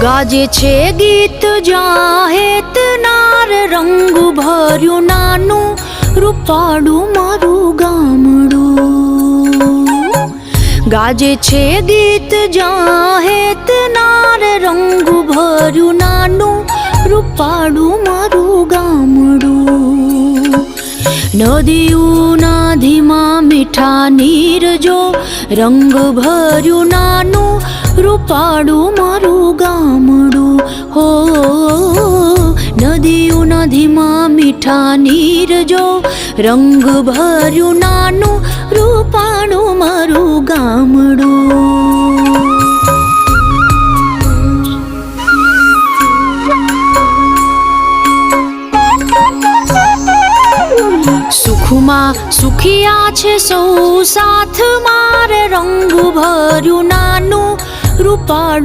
गाजे छे गीत जाहेत नार रंग भर्यु नानु रूपाळु मारू गामडू। गाजे छे गीत जाहेत नार रंग भर्यु नानु रूपाळु मारू गामडू। नदीओना धीमा मीठा नीर जो रंग भर्यु नानु रूपाळु मारू गामडू। हो नदीओना धीमा मीठा नीर जो रंग भर्यु नानु रूपाळु मारू गामडू। सुखमा सुखिया छे सौ साथ मारे रंग भर्यु नानु रूपाळु